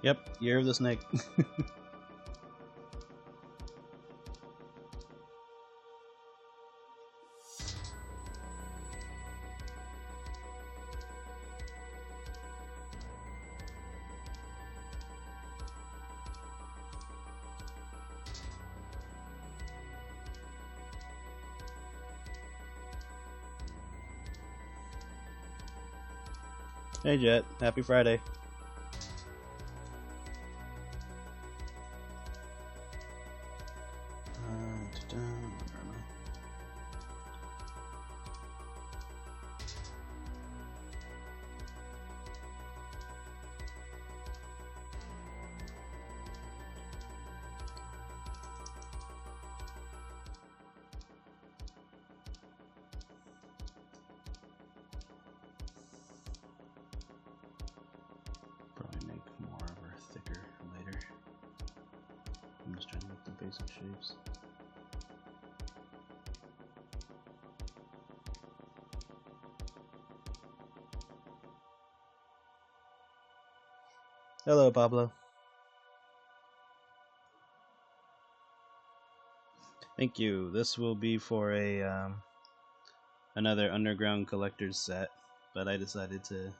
Yep, Year of the Snake. Hey Jet, happy Friday. Basic shapes. Hello, Pablo. Thank you. This will be for a another underground collector's set, but I decided to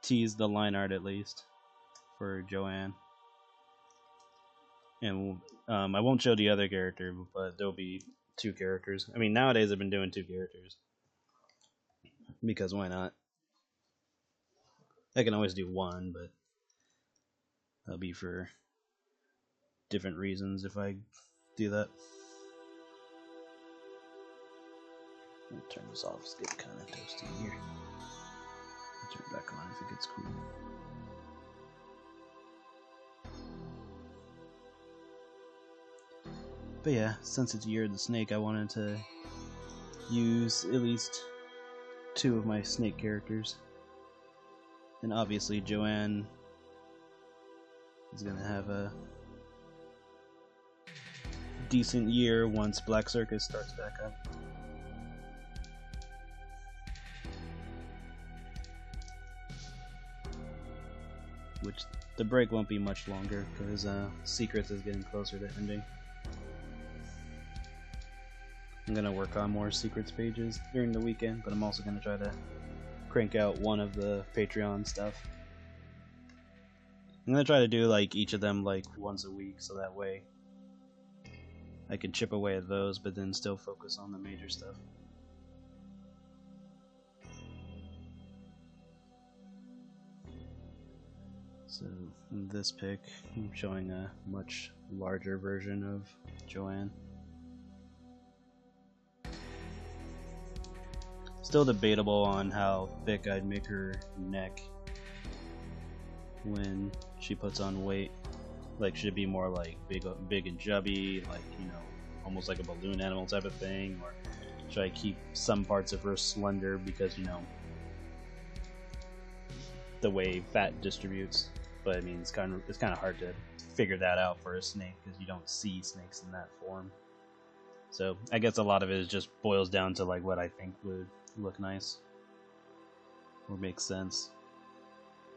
tease the line art at least for Joanne. And I won't show the other character, but there'll be 2 characters. I mean, nowadays I've been doing 2 characters. Because why not? I can always do 1, but that'll be for different reasons if I do that. I'll turn this off, it's getting kind of toasty here. I'll turn it back on if it gets cool. But yeah, since it's Year of the Snake, I wanted to use at least 2 of my snake characters. And obviously Joanne is going to have a decent year once Black Circus starts back up. Which the break won't be much longer because Secrets is getting closer to ending. I'm going to work on more Secrets pages during the weekend, but I'm also going to try to crank out one of the Patreon stuff. I'm going to try to do like each of them like once a week, so that way I can chip away at those, but then still focus on the major stuff. So in this pic, I'm showing a much larger version of Joanne. Still debatable on how thick I'd make her neck when she puts on weight. Like, should it be more like big and chubby, like, you know, almost like a balloon animal type of thing, or should I keep some parts of her slender because, you know, the way fat distributes? But I mean, it's kind of hard to figure that out for a snake because you don't see snakes in that form. So I guess a lot of it just boils down to like what I think would look nice or make sense.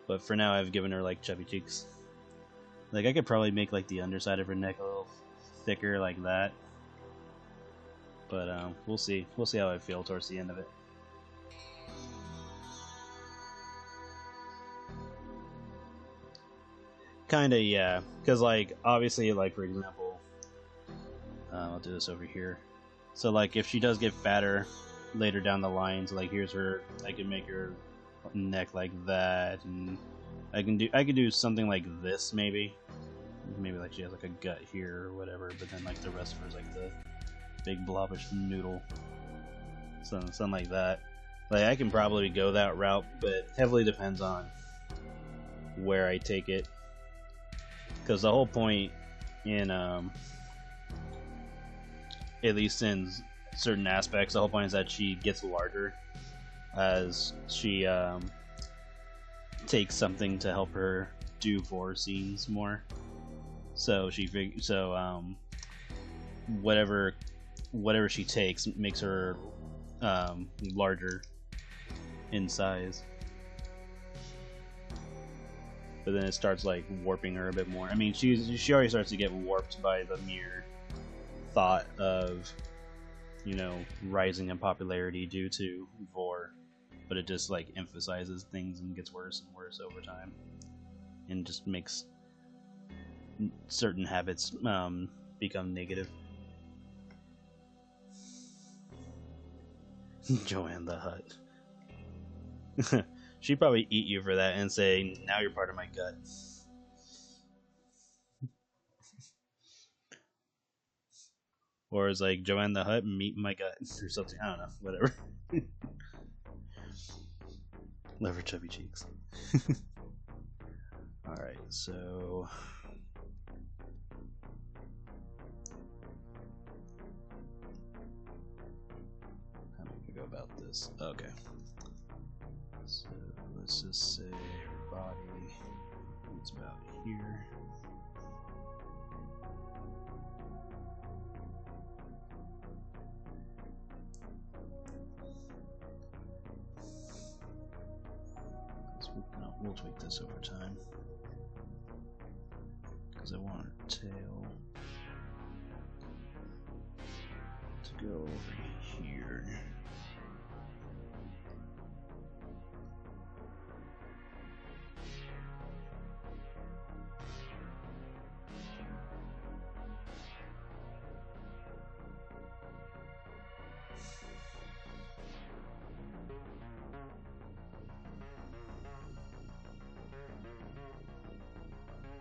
But for now, I've given her like chubby cheeks. Like I could probably make like the underside of her neck a little thicker like that. But we'll see. We'll see how I feel towards the end of it. Kinda, yeah. Because like obviously, like for example, I'll do this over here. So like if she does get fatter later down the line, so like here's her, I can make her neck like that, and I could do something like this maybe like she has like a gut here or whatever, but then like the rest of her is like the big blobbish noodle, something like that. Like I can probably go that route, but heavily depends on where I take it, because the whole point in at least in certain aspects, the whole point is that she gets larger as she takes something to help her do vor scenes more. So whatever she takes makes her larger in size. But then it starts like warping her a bit more. I mean, she already starts to get warped by the mere thought of, you know, rising in popularity due to vor, but it just like emphasizes things and gets worse and worse over time, and just makes certain habits become negative. Joanne the Hutt. She'd probably eat you for that and say, now you're part of my gut. Or it's like, Joanne the Hutt, meet my gut, or something. I don't know, whatever. Love her chubby cheeks. Alright, so how am I gonna go about this? Okay. So let's just say her body is about here. We'll tweak this over time, because I want her tail to go over here.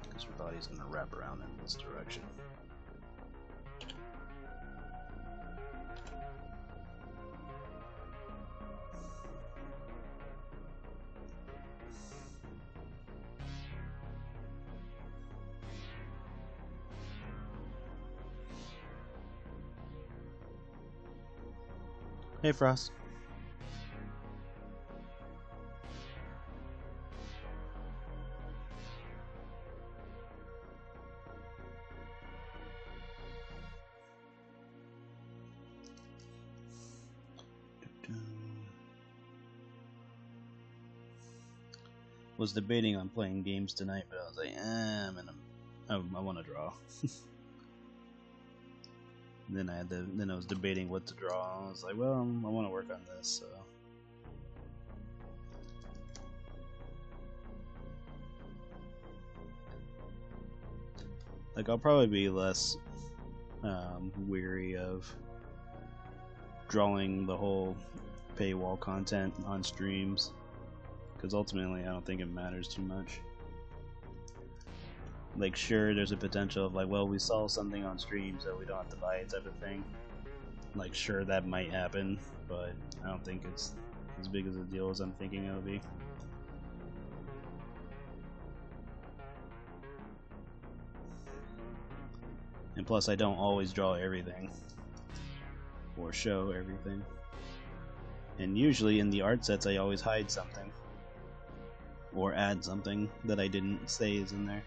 Because her body's going to wrap around in this direction. Hey, Frost. Was debating on playing games tonight, but I was like, I want to draw. Then I was debating what to draw. I was like, well, I want to work on this. So. Like, I'll probably be less weary of drawing the whole paywall content on streams, because ultimately I don't think it matters too much. Like, sure, there's a potential of like, well, we saw something on stream so we don't have to buy it type of thing. Like, sure, that might happen, but I don't think it's as big as a deal as I'm thinking it'll be. And plus, I don't always draw everything or show everything. And usually in the art sets, I always hide something or add something that I didn't say is in there.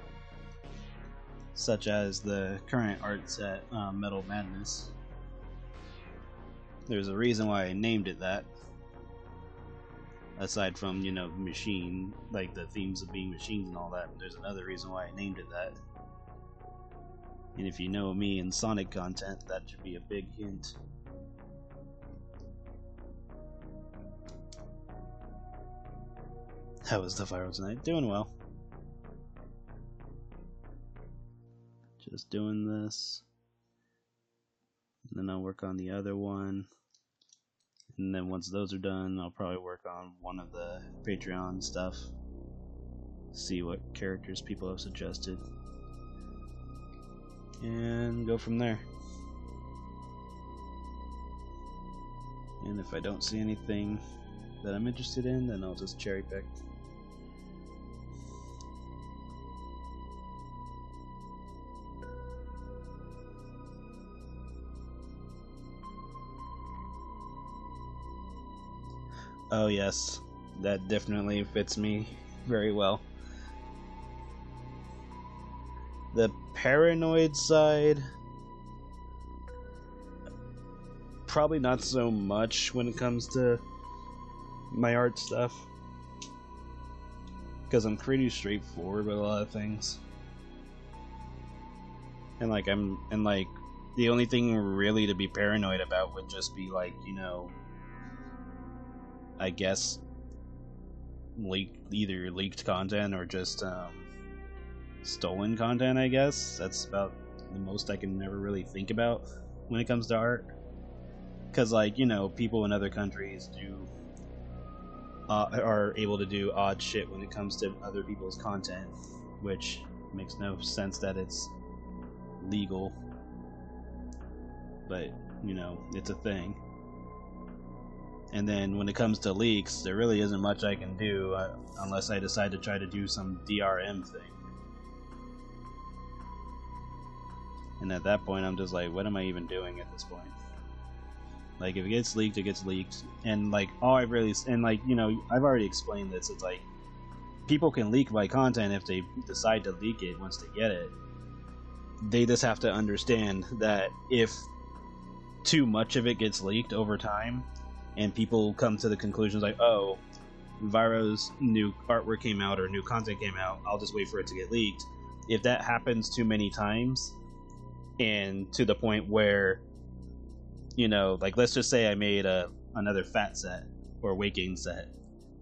such as the current art set, Metal Madness. There's a reason why I named it that. Aside from, you know, machine, like the themes of being machines and all that, there's another reason why I named it that. And if you know me and Sonic content, that should be a big hint. How was the Viro tonight? Doing well. Just doing this. And then I'll work on the other one. And then once those are done, I'll probably work on one of the Patreon stuff. See what characters people have suggested. And go from there. And if I don't see anything that I'm interested in, then I'll just cherry pick. Oh yes, that definitely fits me very well. The paranoid side, probably not so much when it comes to my art stuff, because I'm pretty straightforward with a lot of things, and like the only thing really to be paranoid about would just be, like, you know, I guess either leaked content or just stolen content. I guess that's about the most I can ever really think about when it comes to art, because, like, you know, people in other countries are able to do odd shit when it comes to other people's content, which makes no sense that it's legal, but, you know, it's a thing. And then when it comes to leaks, there really isn't much I can do unless I decide to try to do some DRM thing. And at that point, I'm just like, what am I even doing at this point? Like, if it gets leaked, it gets leaked. And, like, all I've really... And, like, you know, I've already explained this. It's like, people can leak my content if they decide to leak it once they get it. They just have to understand that if too much of it gets leaked over time, and people come to the conclusions like, oh, Viro's new artwork came out or new content came out, I'll just wait for it to get leaked. If that happens too many times, and to the point where, you know, like, let's just say I made another fat set or waking set,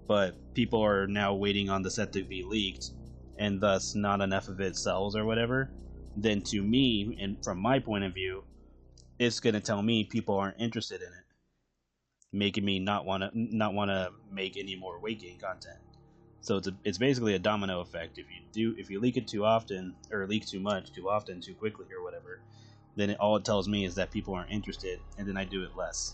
but people are now waiting on the set to be leaked, and thus not enough of it sells or whatever, then to me, and from my point of view, it's going to tell me people aren't interested in it, making me not want to make any more waking content. So it's basically a domino effect. If you leak it too often, or leak too much, too often, too quickly, or whatever, then all it tells me is that people aren't interested, and then I do it less.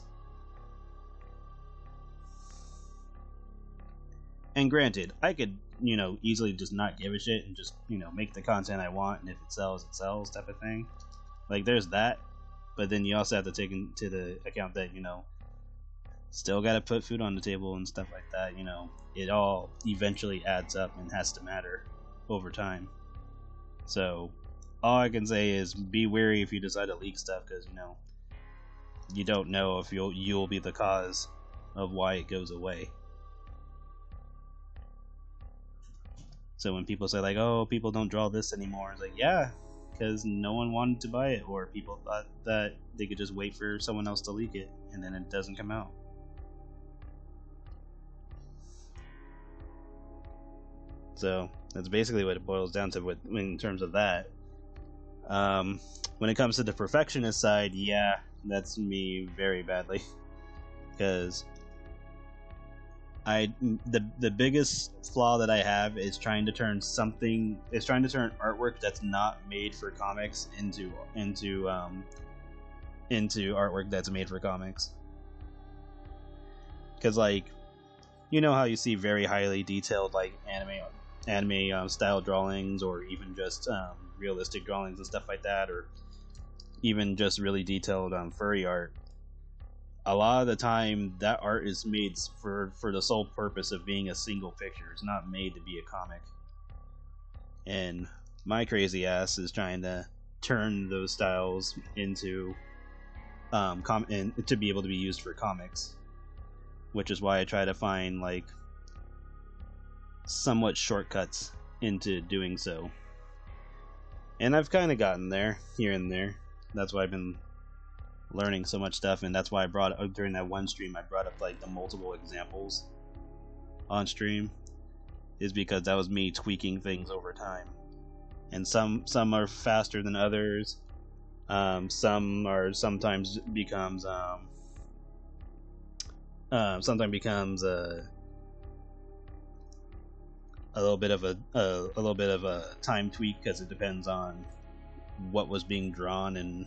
And granted, I could, you know, easily just not give a shit and just, you know, make the content I want, and if it sells type of thing. Like, there's that, but then you also have to take into the account that, you know, still gotta put food on the table and stuff like that. You know, it all eventually adds up and has to matter over time. So all I can say is be wary if you decide to leak stuff, because, you know, you don't know if you'll be the cause of why it goes away. So when people say, like, oh, people don't draw this anymore, it's like, yeah, because no one wanted to buy it, or people thought that they could just wait for someone else to leak it, and then it doesn't come out. So that's basically what it boils down to in terms of that. When it comes to the perfectionist side, yeah, that's me very badly, because the biggest flaw that I have is trying to turn artwork that's not made for comics into artwork that's made for comics. Because, like, you know how you see very highly detailed, like, anime style drawings, or even just realistic drawings and stuff like that, or even just really detailed furry art. A lot of the time, that art is made for the sole purpose of being a single picture. It's not made to be a comic. And my crazy ass is trying to turn those styles into and to be able to be used for comics, which is why I try to find like somewhat shortcuts into doing so. And I've kind of gotten there here and there. That's why I've been learning so much stuff, and that's why I brought up during that one stream I brought up like the multiple examples on stream, is because that was me tweaking things over time. And some are faster than others. Some are sometimes becomes a little bit of a time tweak, because it depends on what was being drawn and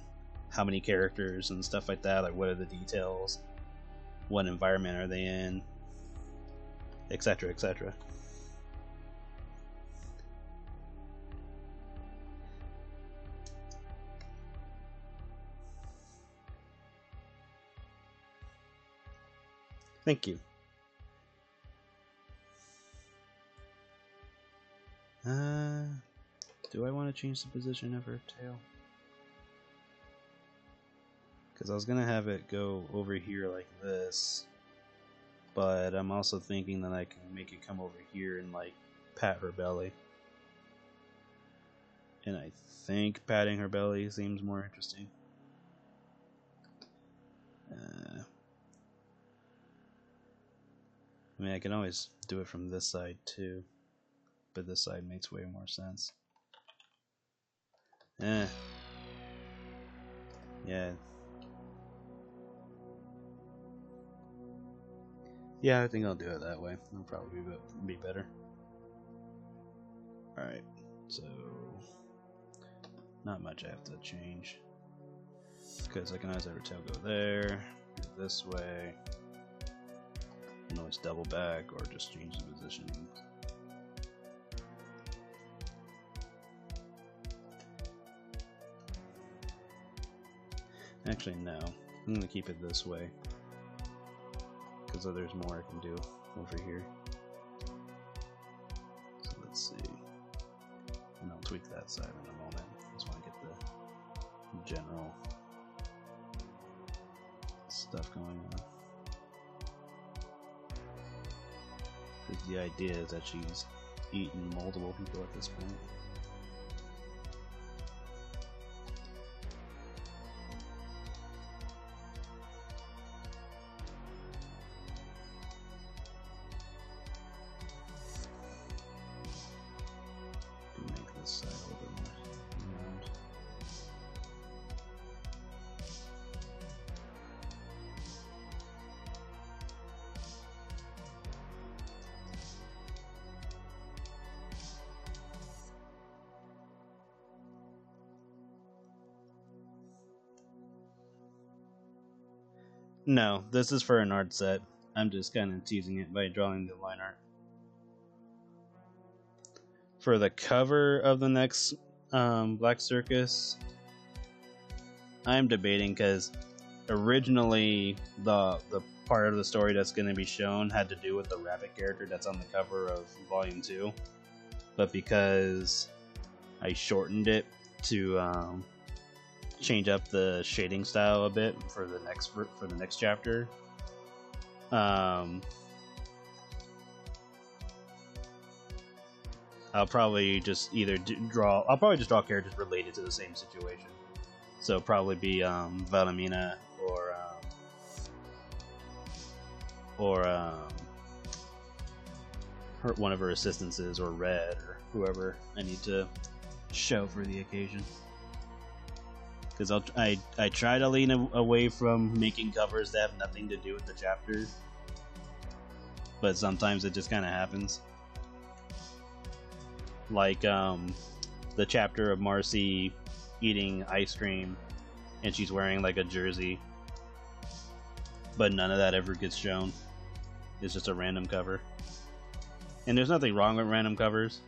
how many characters and stuff like that. Like, what are the details? What environment are they in? Etc. etc. Thank you. Do I want to change the position of her tail? Because I was going to have it go over here like this, but I'm also thinking that I can make it come over here and like pat her belly. And I think patting her belly seems more interesting. I mean, I can always do it from this side too, but this side makes way more sense. Yeah. Yeah, I think I'll do it that way. It'll probably be better. Alright, so not much I have to change, because I can always have her tail go there, go this way. I can always double back or just change the position. Actually, no. I'm going to keep it this way, because there's more I can do over here. So let's see. And I'll tweak that side in a moment. I just want to get the general stuff going on. Because the idea is that she's eaten multiple people at this point. Make this side a little bit more round. No, this is for an art set. I'm just kind of teasing it by drawing the line art. For the cover of the next Black Circus, I'm debating, because originally the part of the story that's going to be shown had to do with the rabbit character that's on the cover of Volume 2, but because I shortened it to change up the shading style a bit for the next chapter, I'll probably just either draw characters related to the same situation. So probably be Valamina or one of her assistances, or Red, or whoever I need to show for the occasion. Because I try to lean away from making covers that have nothing to do with the chapters, but sometimes it just kind of happens. Like the chapter of Marcy eating ice cream, and she's wearing like a jersey, but none of that ever gets shown. It's just a random cover. And there's nothing wrong with random covers,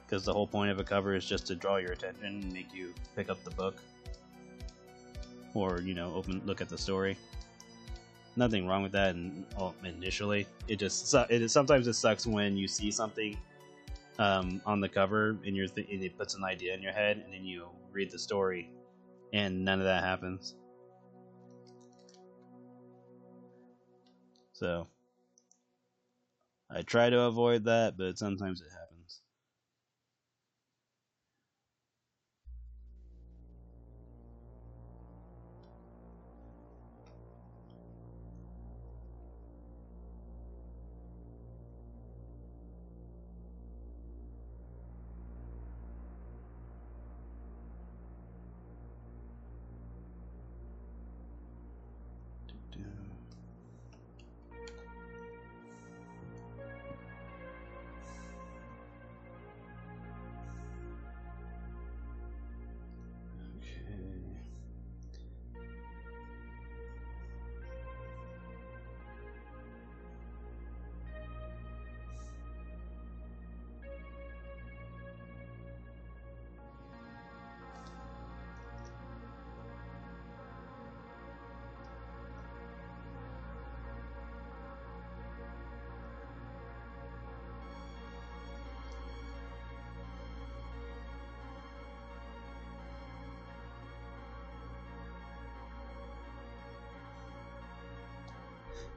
because the whole point of a cover is just to draw your attention and make you pick up the book, or look at the story. Nothing wrong with that initially. Sometimes it sucks when you see something on the cover, and and it puts an idea in your head, and then you read the story, and none of that happens. So I try to avoid that, but sometimes it happens.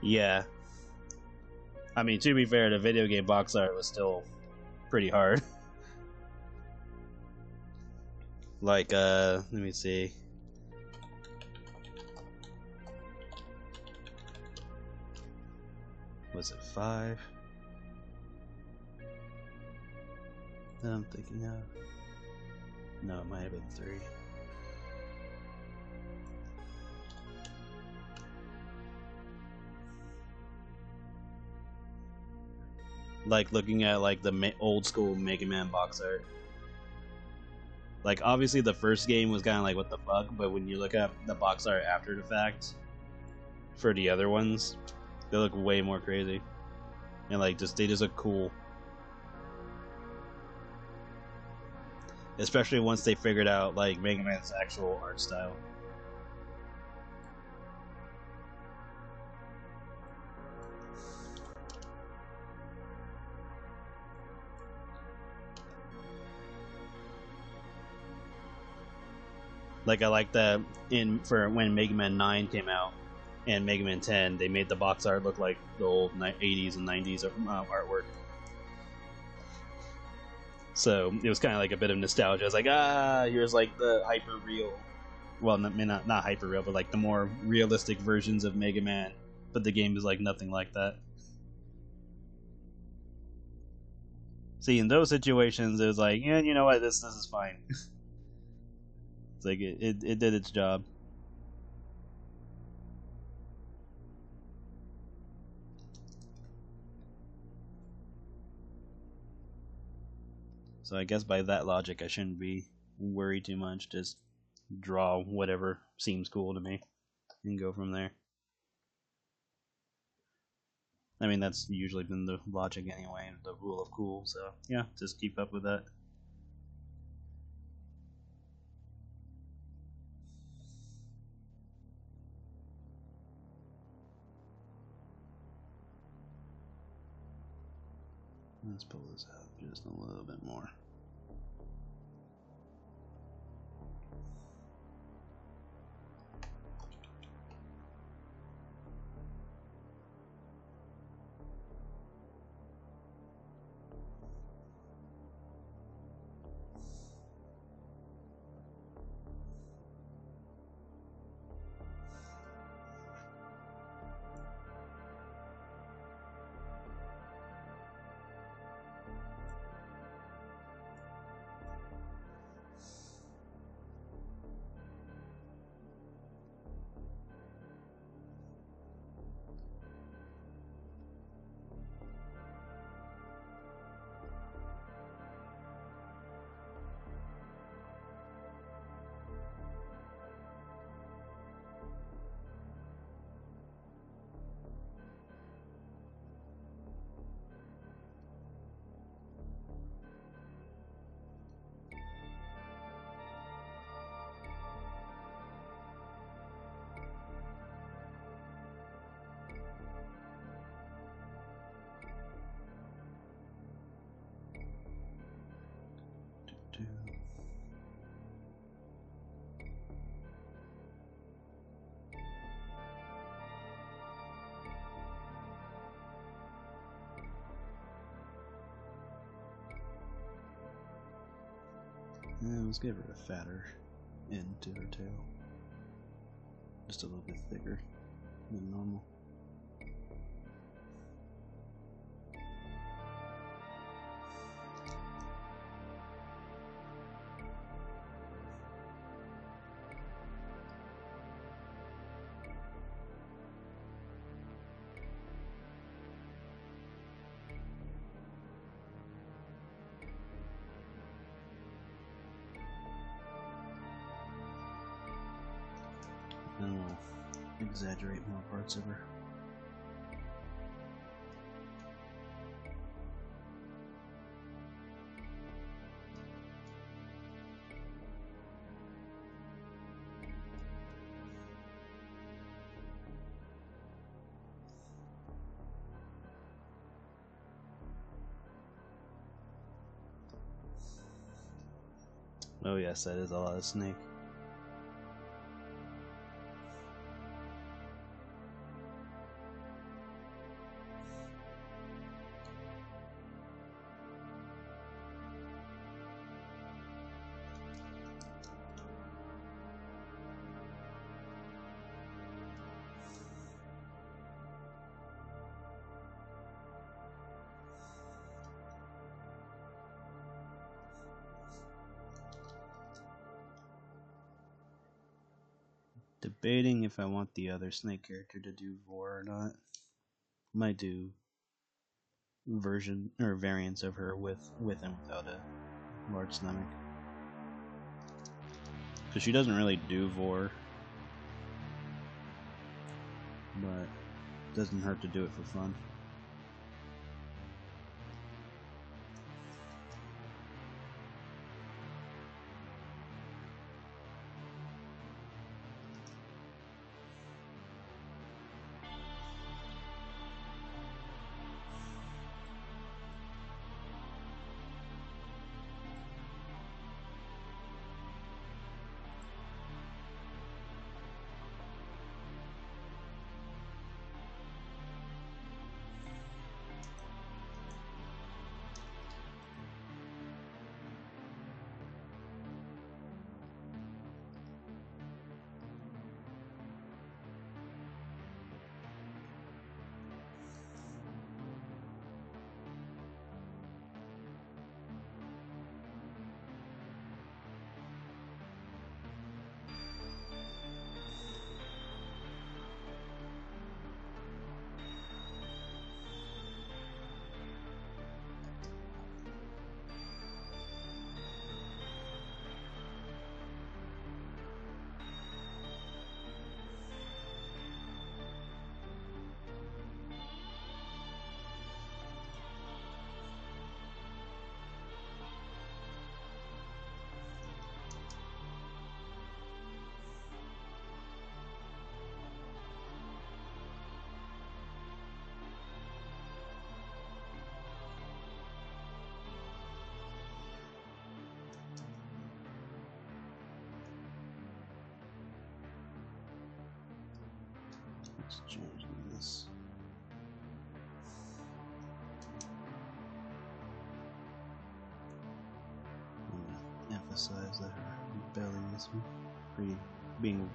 Yeah. I mean, to be fair, the video game box art was still pretty hard. Like, let me see. Was it 5 that I'm thinking of? No, it might have been 3. Like looking at like the old school Mega Man box art. Like obviously the first game was kind of like what the fuck, but when you look at the box art after the fact for the other ones, they look way more crazy, and like they just look cool. Especially once they figured out like Mega Man's actual art style. Like I like that for when Mega Man 9 came out and Mega Man 10, they made the box art look like the old 80s and 90s artwork. So it was kind of like a bit of nostalgia. It's like, here's like the hyper real, well, not hyper real, but like the more realistic versions of Mega Man. But the game is like nothing like that. See, in those situations, it was like, yeah, you know what, this is fine. It's like it did its job. So I guess by that logic, I shouldn't be worried too much. Just draw whatever seems cool to me and go from there. I mean, that's usually been the logic anyway, the rule of cool. So yeah, just keep up with that. Let's pull this out just a little bit more. And let's give her a fatter end to her tail. Just a little bit thicker than normal. And we'll exaggerate more parts of her. Oh yes, that is a lot of snake. Debating if I want the other snake character to do vor or not. Might do version or variants of her with and without a large stomach. Because she doesn't really do vor, but it doesn't hurt to do it for fun. Let's change this. I'm gonna emphasize that her belly is being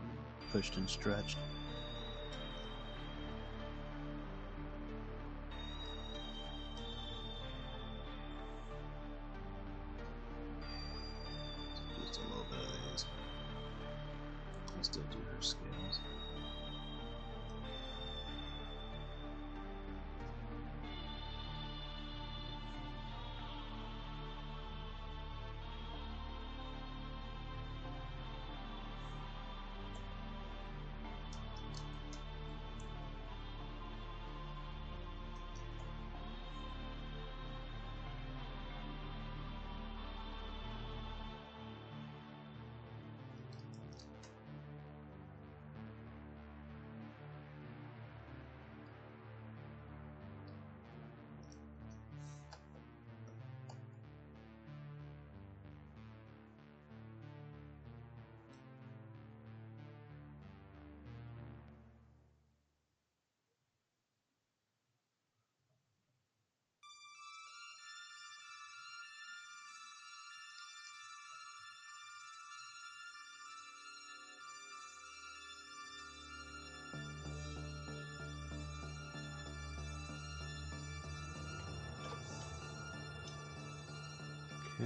pushed and stretched. Just a little bit of these. I'll still do her scales.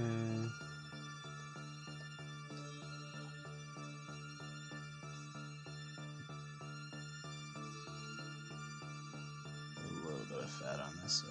Okay. A little bit of fat on this side.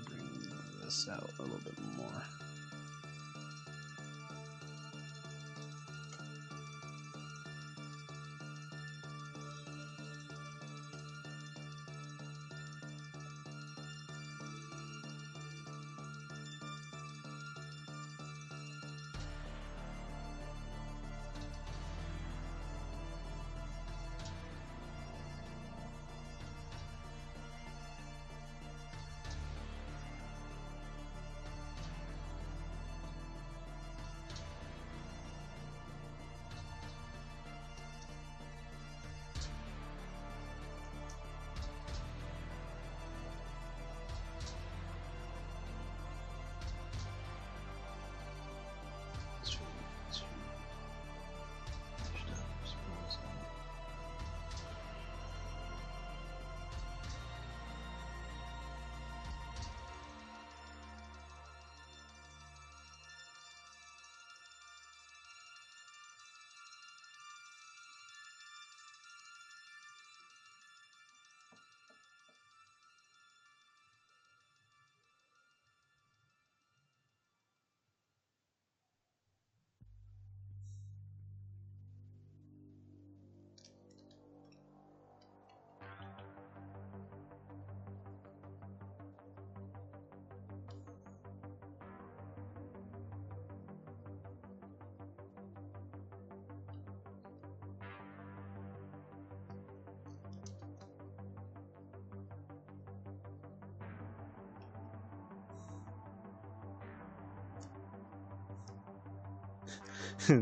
Bring this out a little bit more.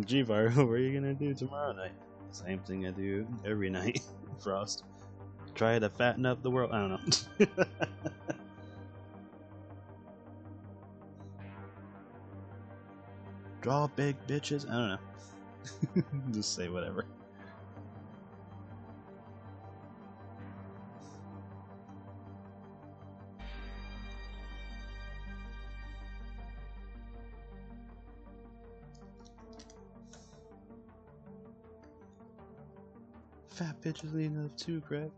Gee, Viro, what are you gonna do tomorrow night? Same thing I do every night, Frost. Try to fatten up the world. I don't know. Draw big bitches. I don't know. Just say whatever. Fat bitches need enough too, Greg.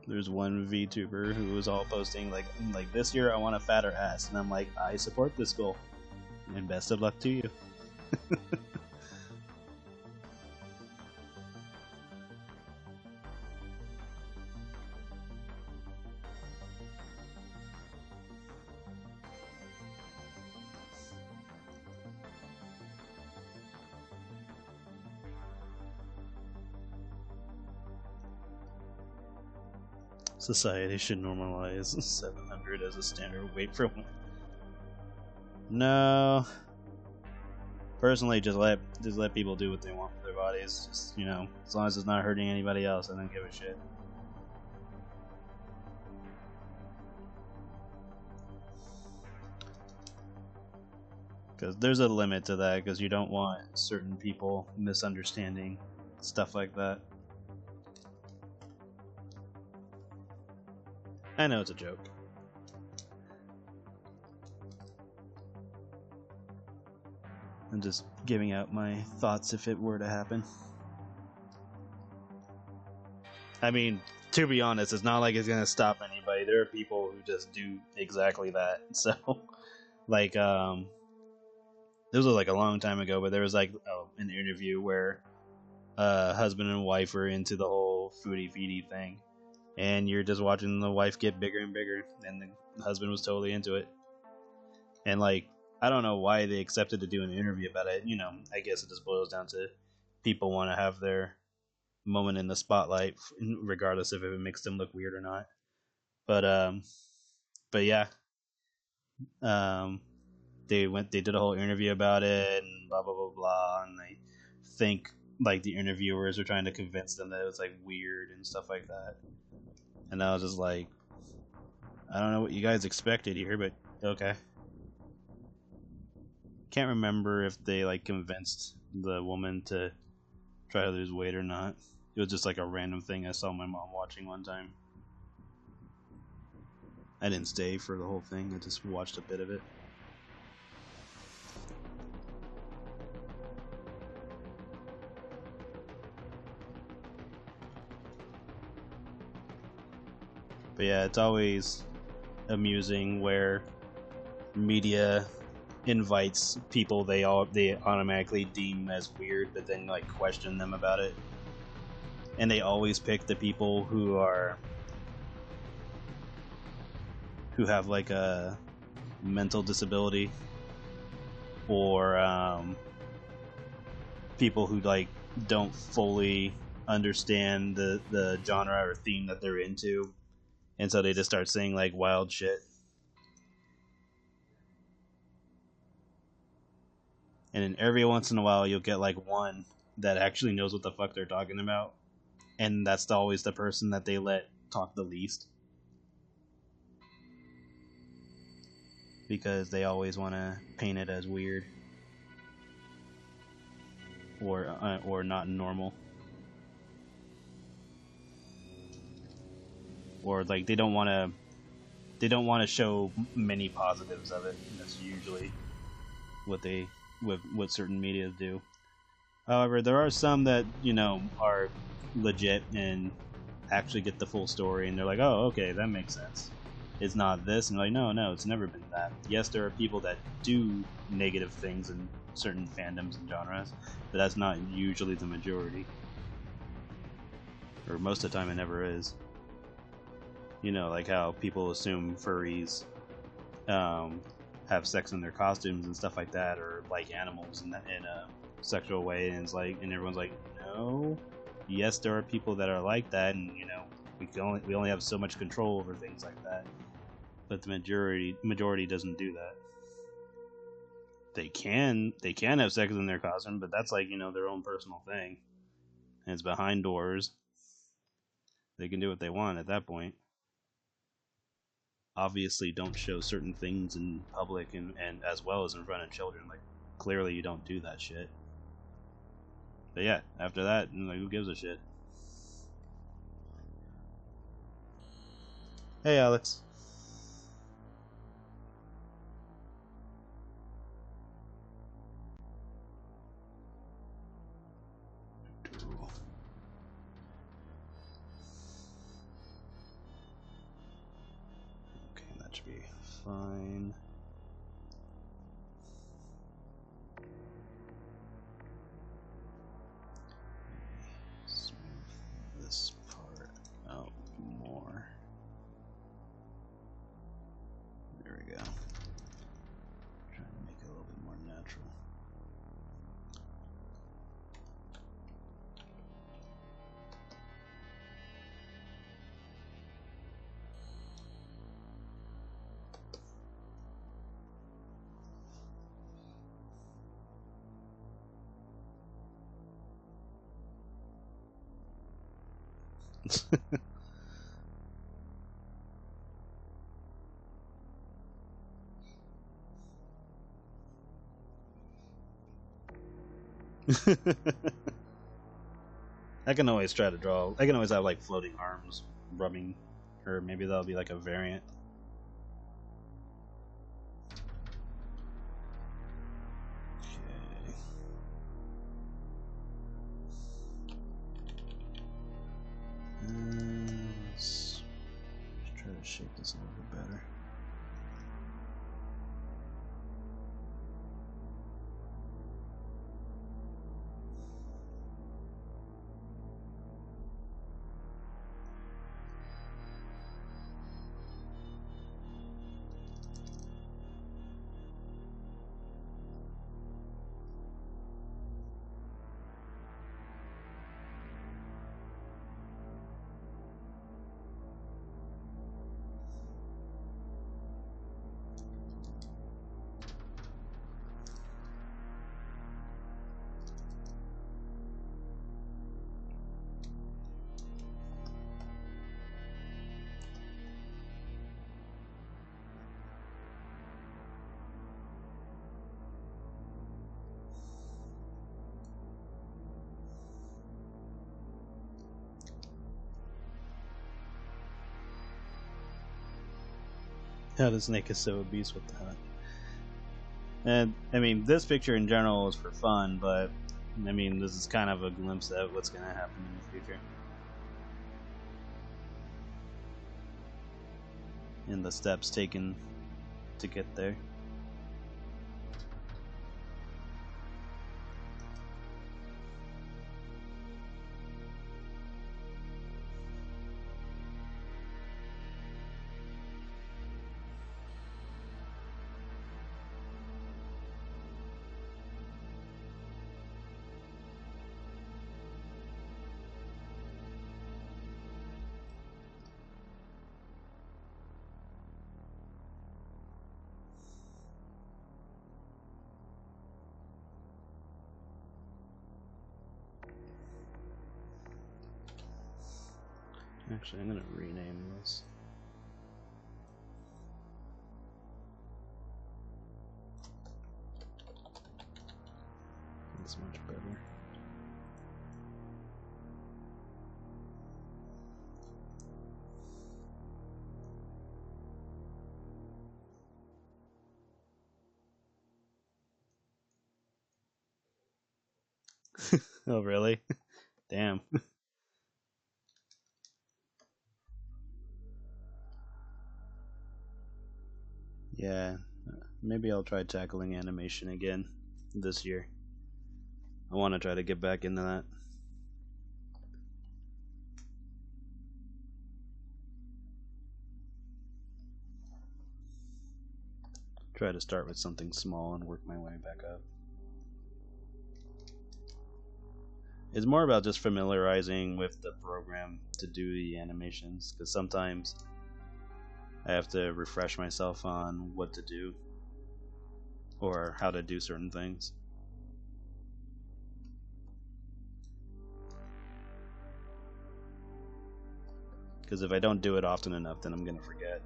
There's one VTuber who was all posting like this year I want a fatter ass, and I'm like, I support this goal, and best of luck to you. Society should normalize 700 as a standard weight for women. No. Personally, just let people do what they want with their bodies. Just, you know, as long as it's not hurting anybody else, I don't give a shit. Because there's a limit to that, because you don't want certain people misunderstanding stuff like that. I know it's a joke. I'm just giving out my thoughts if it were to happen. I mean, to be honest, it's not like it's gonna stop anybody anybody. There are people who just do exactly that. So, like, this was like a long time ago, but there was like an interview where husband and wife were into the whole foodie feedy thing, and you're just watching the wife get bigger and bigger, and the husband was totally into it. And like, I don't know why they accepted to do an interview about it. You know, I guess it just boils down to people want to have their moment in the spotlight, regardless if it makes them look weird or not. But but yeah, um, they did a whole interview about it and blah blah blah blah, and they think like the interviewers are trying to convince them that it was like weird and stuff like that. And I was just like, I don't know what you guys expected here, but okay. Can't remember if they like convinced the woman to try to lose weight or not. It was just like a random thing I saw my mom watching one time. I didn't stay for the whole thing, I just watched a bit of it. But yeah, it's always amusing where media invites people they automatically deem as weird, but then like question them about it. And they always pick the people who have like a mental disability, or people who like don't fully understand the genre or theme that they're into, and so they just start saying like wild shit. And then every once in a while you'll get like one that actually knows what the fuck they're talking about, and that's always the person that they let talk the least, because they always want to paint it as weird or not normal, or like they don't want to show many positives of it. That's usually what certain media do. However, there are some that, you know, are legit and actually get the full story, and they're like, oh, okay, that makes sense. It's not this, and like, no, it's never been that. Yes, there are people that do negative things in certain fandoms and genres, but that's not usually the majority. Or most of the time, it never is. You know, like how people assume furries have sex in their costumes and stuff like that, or like animals in a sexual way, and it's like, and everyone's like, no. Yes, there are people that are like that, and you know, we only have so much control over things like that. But the majority doesn't do that. They can have sex in their costume, but that's like, you know, their own personal thing, and it's behind doors. They can do what they want at that point. Obviously, don't show certain things in public and as well as in front of children. Like, clearly you don't do that shit. But yeah, after that, like, who gives a shit? Hey, Alex. Okay, that should be fine. Smooth this part out more. There we go. Trying to make it a little bit more natural. I can always try to draw. I can always have like floating arms rubbing, or maybe that'll be like a variant. Okay. Let's try to shape this a little bit better. Yeah, the snake is so obese with that. And I mean, this picture in general is for fun, but I mean, this is kind of a glimpse at what's going to happen in the future. And the steps taken to get there. Actually, I'm going to rename this. That's much better. Oh, really? Damn. Yeah, maybe I'll try tackling animation again this year. I want to try to get back into that. Try to start with something small and work my way back up. It's more about just familiarizing with the program to do the animations, because sometimes I have to refresh myself on what to do or how to do certain things. Because if I don't do it often enough, then I'm going to forget.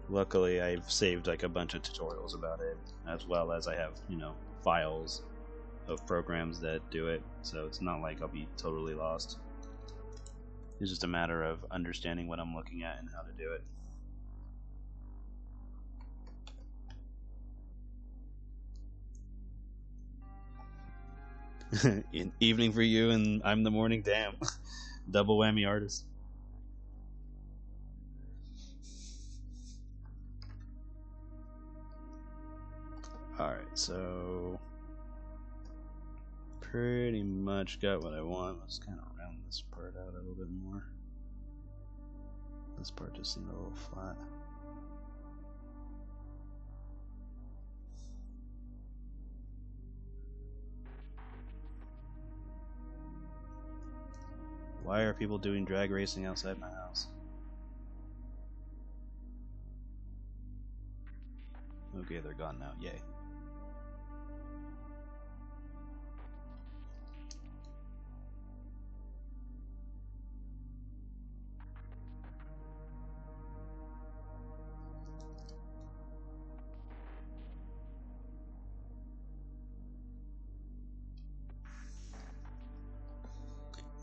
Luckily, I've saved like a bunch of tutorials about it, as well as I have, files of programs that do it, so it's not like I'll be totally lost. It's just a matter of understanding what I'm looking at and how to do it. In evening for you and I'm the morning, damn. Double whammy artist. Alright, so pretty much got what I want. Let's kind of round this part out a little bit more. This part just seemed a little flat. Why are people doing drag racing outside my house? Okay, they're gone now. Yay.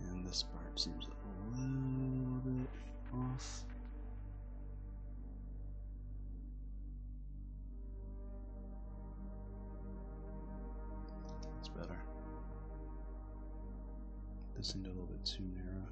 And this part seems a little bit off. It's better. This seemed a little bit too narrow.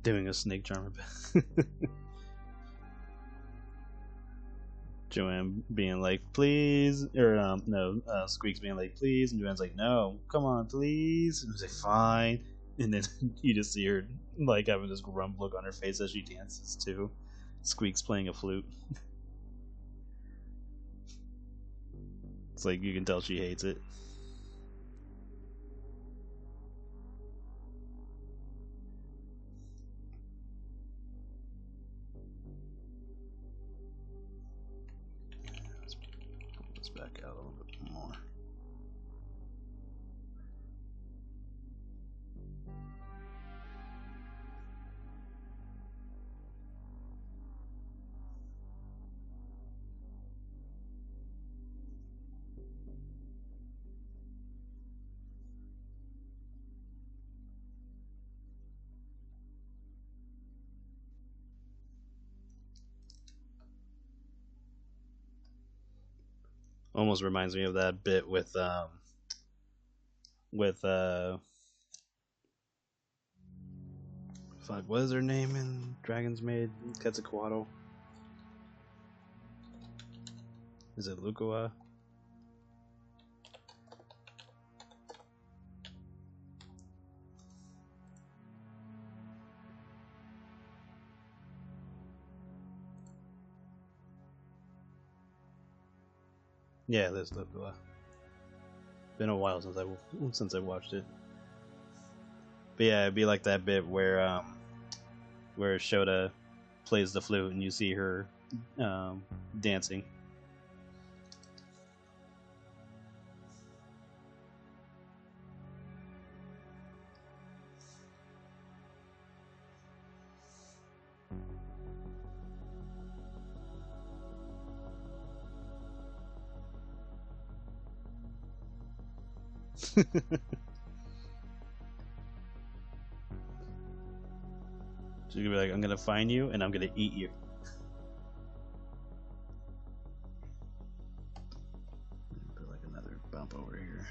doing a snake charmer. Joanne being like, please, or no, Squeak's being like, please, and Joanne's like, no, come on, please. And he's like, fine. And then you just see her like having this grump look on her face as she dances too. Squeak's playing a flute. It's like you can tell she hates it. Let's pull this back out a little bit more. Almost reminds me of that bit with fuck, what is her name in Dragon's Maid? Quetzalcoatl? Is it Lukua? Yeah, there's Lukua. Been a while since I watched it. But yeah, it'd be like that bit where Shota plays the flute and you see her dancing. She's gonna be like, I'm gonna find you and I'm gonna eat you. Put like another bump over here.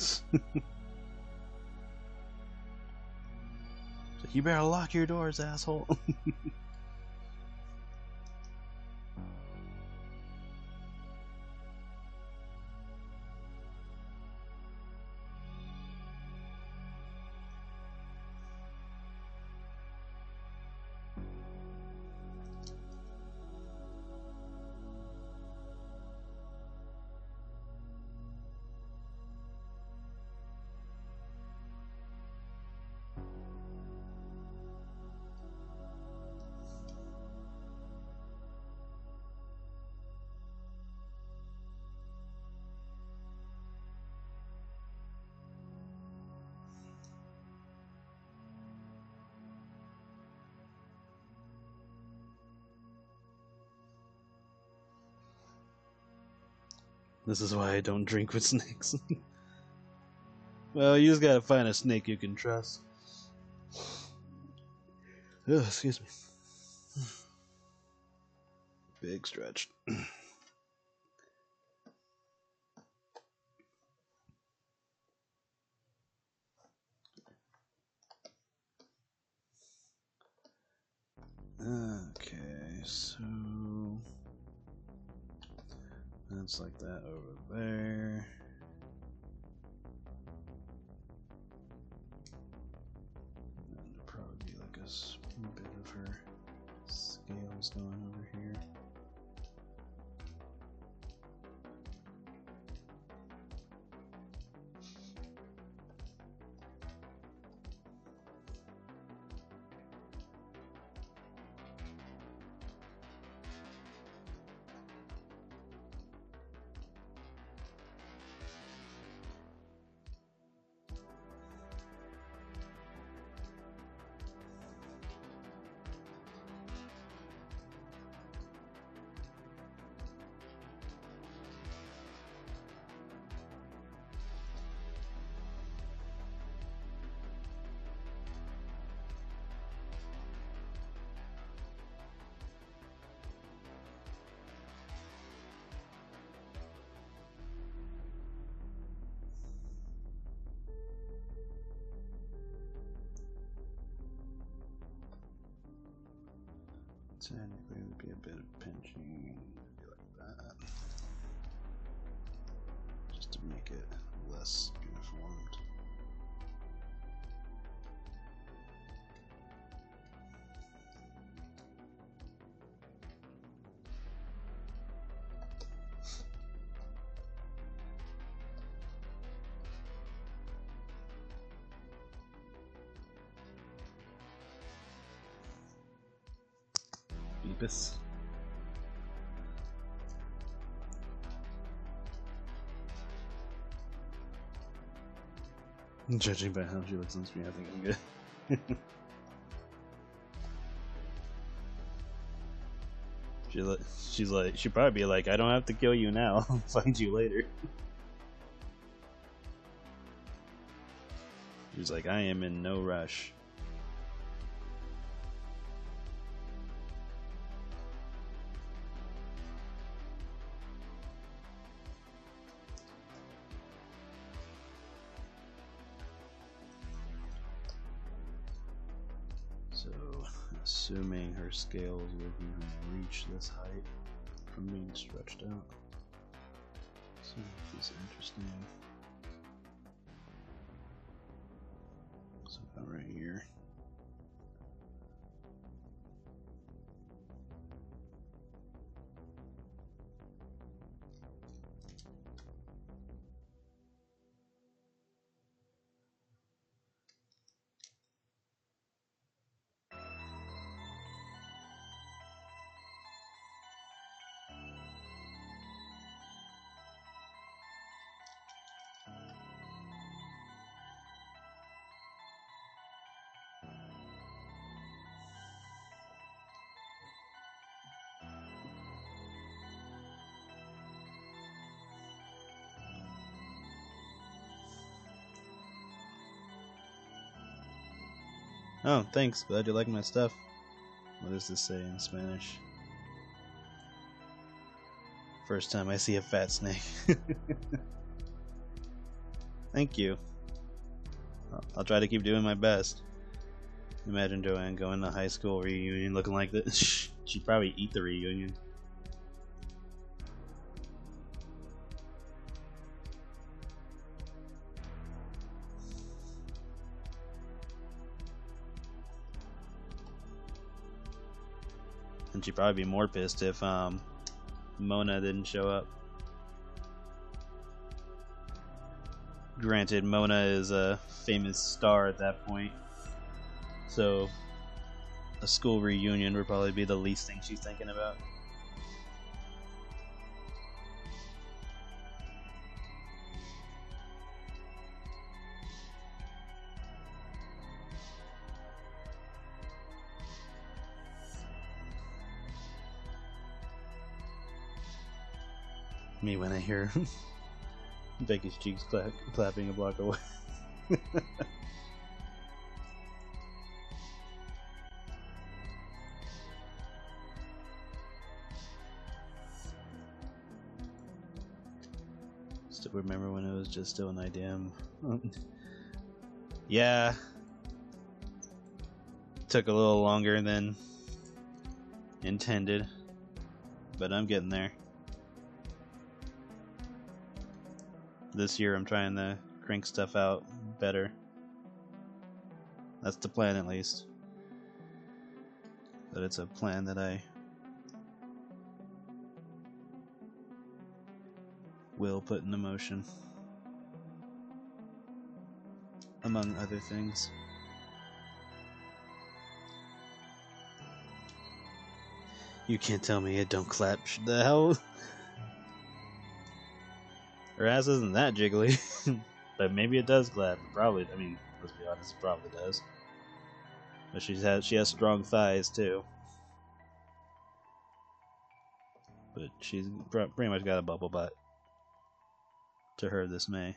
So you better lock your doors, asshole. This is why I don't drink with snakes. Well, you just gotta find a snake you can trust. Ugh, excuse me. Big stretch. Okay, so that's like that over there. And there'll probably be like a bit of her scales going over here. Technically, there'd be a bit of pinching, maybe like that, just to make it less uniformed. Beepus. Judging by how she looks on screen, I think I'm good. She'd probably be like, I don't have to kill you now, I'll find you later. She's like, I am in no rush. So, assuming her scales will even reach this height from being stretched out. So, this is interesting. So, about right here. Oh, thanks. Glad you like my stuff. What does this say in Spanish? First time I see a fat snake. Thank you. I'll try to keep doing my best. Imagine Joanne going to high school reunion looking like this. She'd probably eat the reunion. And she'd probably be more pissed if Mona didn't show up. Granted, Mona is a famous star at that point, so a school reunion would probably be the least thing she's thinking about. Me when I hear Becky's cheeks clapping a block away. Still remember when it was just still an IDM. Yeah. Took a little longer than intended, but I'm getting there. This year I'm trying to crank stuff out better. That's the plan, at least. But it's a plan that I will put into motion, among other things. You can't tell me it don't clap. The hell? Her ass isn't that jiggly. But maybe it does clap. Probably, I mean, let's be honest, it probably does. But she has strong thighs too. But she's pretty much got a bubble butt, to her dismay.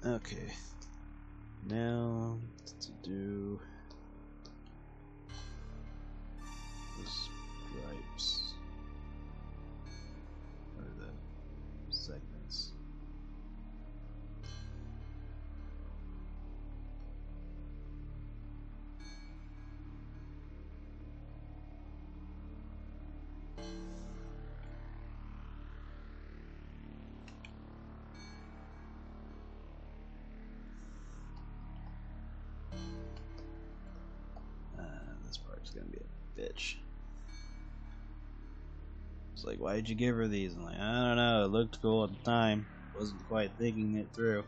Okay. Now to do the stripes or the segments. This part's gonna be a bitch. It's like, why did you give her these? I'm like, I don't know, it looked cool at the time. Wasn't quite thinking it through.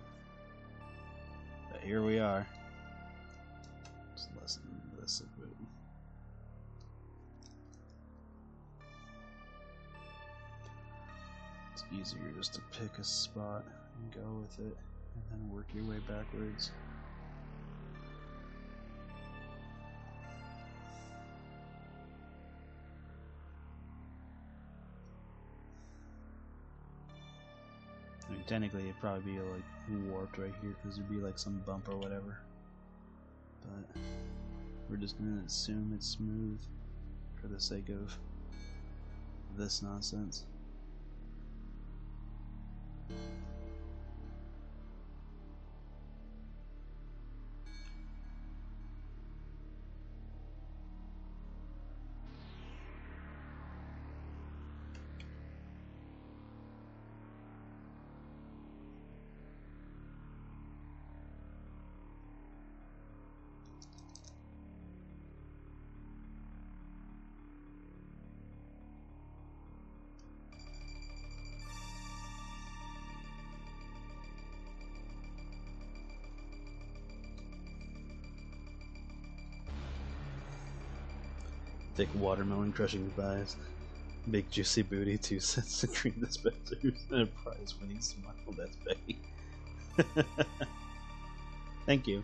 But here we are. Let's lessen this a bit. It's easier just to pick a spot and go with it, and then work your way backwards. I mean, technically it'd probably be like warped right here because there'd be like some bump or whatever. But we're just gonna assume it's smooth for the sake of this nonsense. Thick watermelon crushing thighs. Big juicy booty, 2 cents to cream dispensers, and a prize winning smile. That's Becky. Thank you.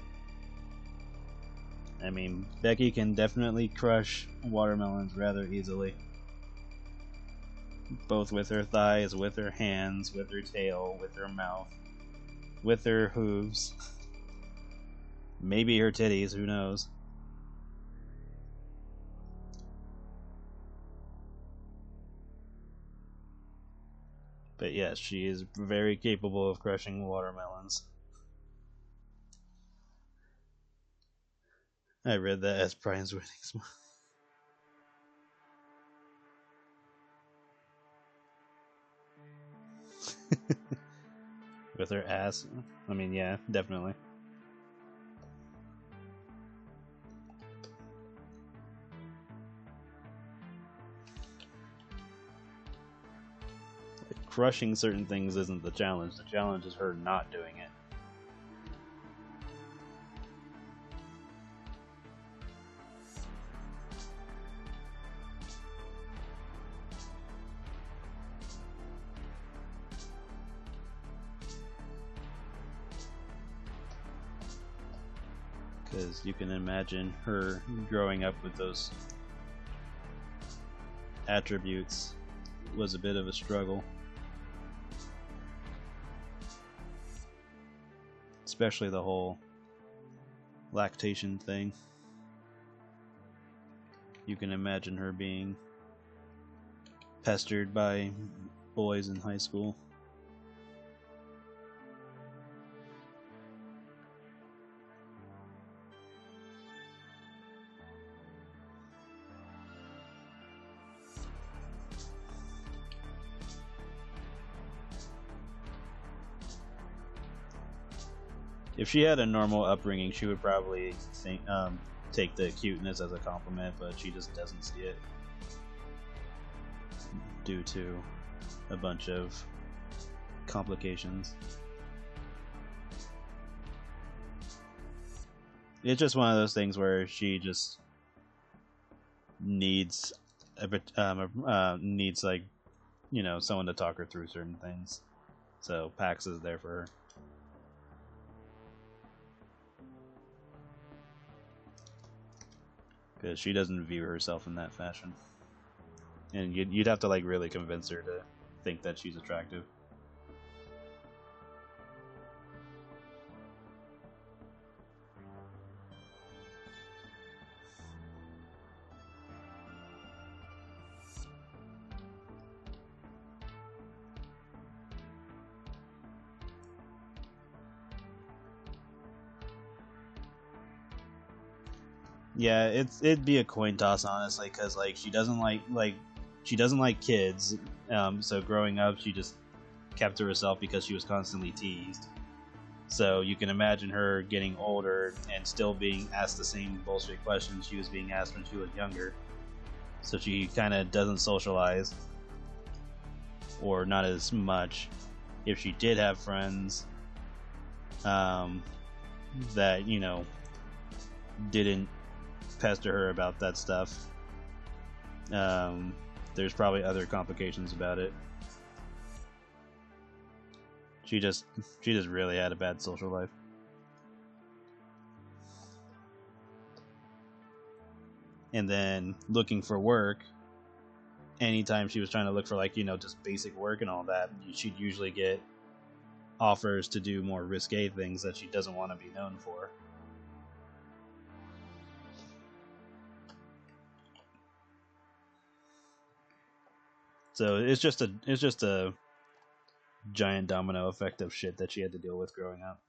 I mean, Becky can definitely crush watermelons rather easily. Both with her thighs, with her hands, with her tail, with her mouth, with her hooves. Maybe her titties, who knows. But yes, she is very capable of crushing watermelons. I read that as Brian's winning smile. With her ass. I mean, yeah, definitely. Like, crushing certain things isn't the challenge. The challenge is her not doing it. Because you can imagine her growing up with those attributes was a bit of a struggle. Especially the whole lactation thing. You can imagine her being pestered by boys in high school. If she had a normal upbringing, she would probably take the cuteness as a compliment, but she just doesn't see it due to a bunch of complications. It's just one of those things where she just needs needs, like, you know, someone to talk her through certain things. So PAX is there for her. Because she doesn't view herself in that fashion. And you'd have to, like, really convince her to think that she's attractive. Yeah, it'd be a coin toss, honestly, because like she doesn't like kids. So growing up, she just kept to herself because she was constantly teased. So you can imagine her getting older and still being asked the same bullshit questions she was being asked when she was younger. So she kind of doesn't socialize, or not as much. If she did have friends, that didn't pester her about that stuff, there's probably other complications about it. She just really had a bad social life. And then looking for work, anytime she was trying to look for just basic work and all that, she'd usually get offers to do more risque things that she doesn't want to be known for. So it's just a giant domino effect of shit that she had to deal with growing up.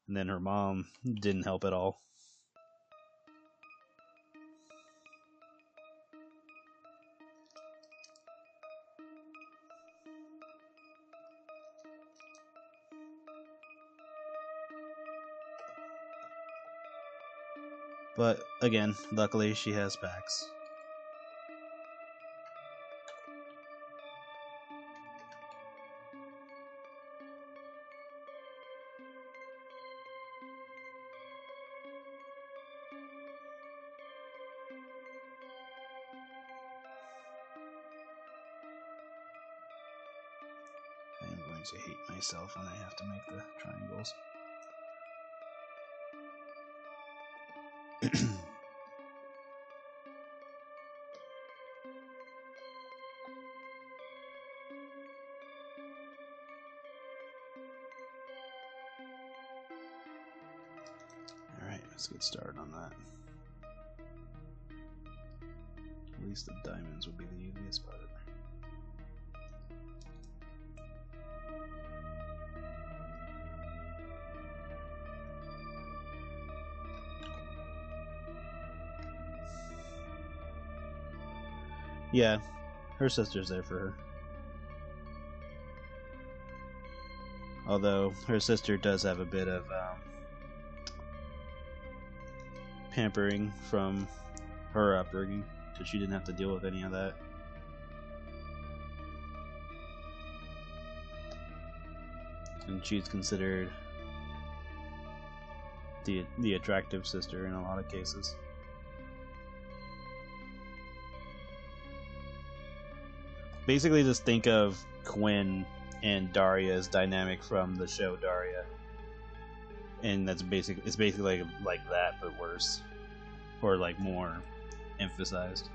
And then her mom didn't help at all. But again, luckily she has Pax. I am going to hate myself when I have to make the triangles. Alright, let's get started on that. At least the diamonds would be the easiest part. Yeah, her sister's there for her. Although her sister does have a bit of pampering from her upbringing, because she didn't have to deal with any of that. And she's considered the attractive sister in a lot of cases. Basically, just think of Quinn and Daria's dynamic from the show Daria, and it's basically like that, but worse, or like more emphasized.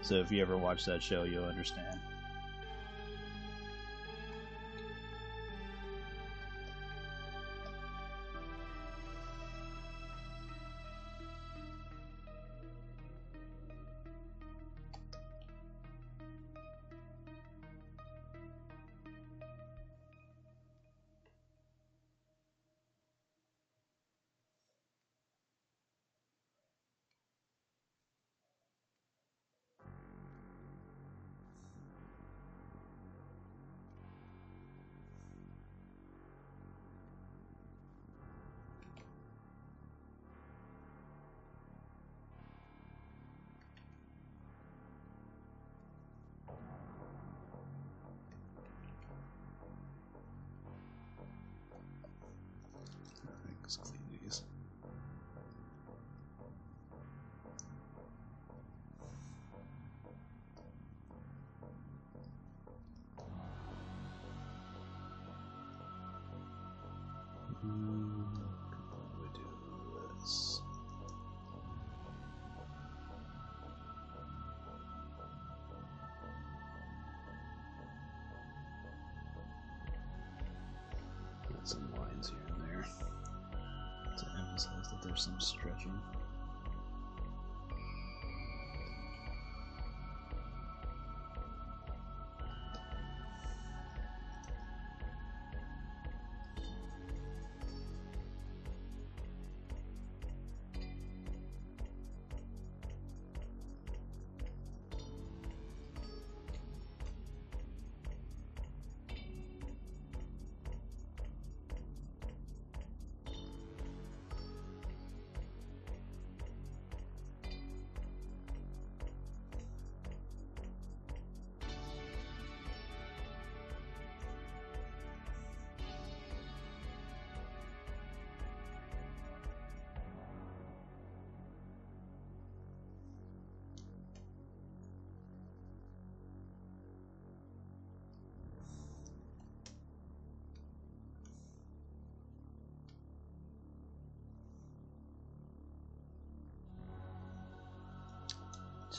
So if you ever watch that show, you'll understand. Let's clean these. We do this. Get some lines here and there to emphasize that there's some stretching.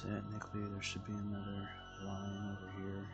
Technically, there should be another line over here.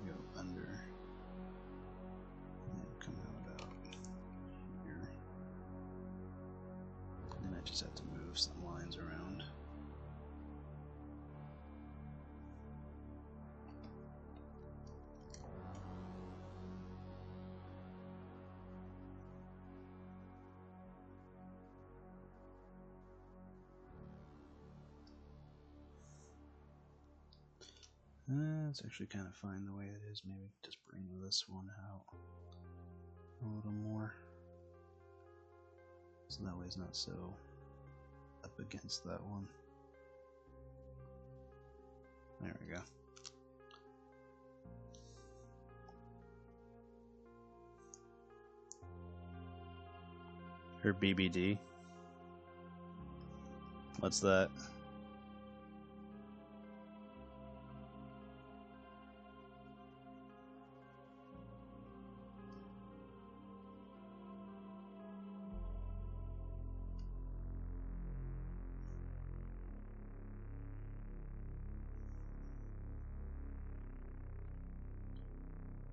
Go under and then come out about here. And then I just have to move some lines around. It's actually kind of fine the way it is. Maybe just bring this one out a little more, so that way it's not so up against that one. There we go. Her BBD. What's that?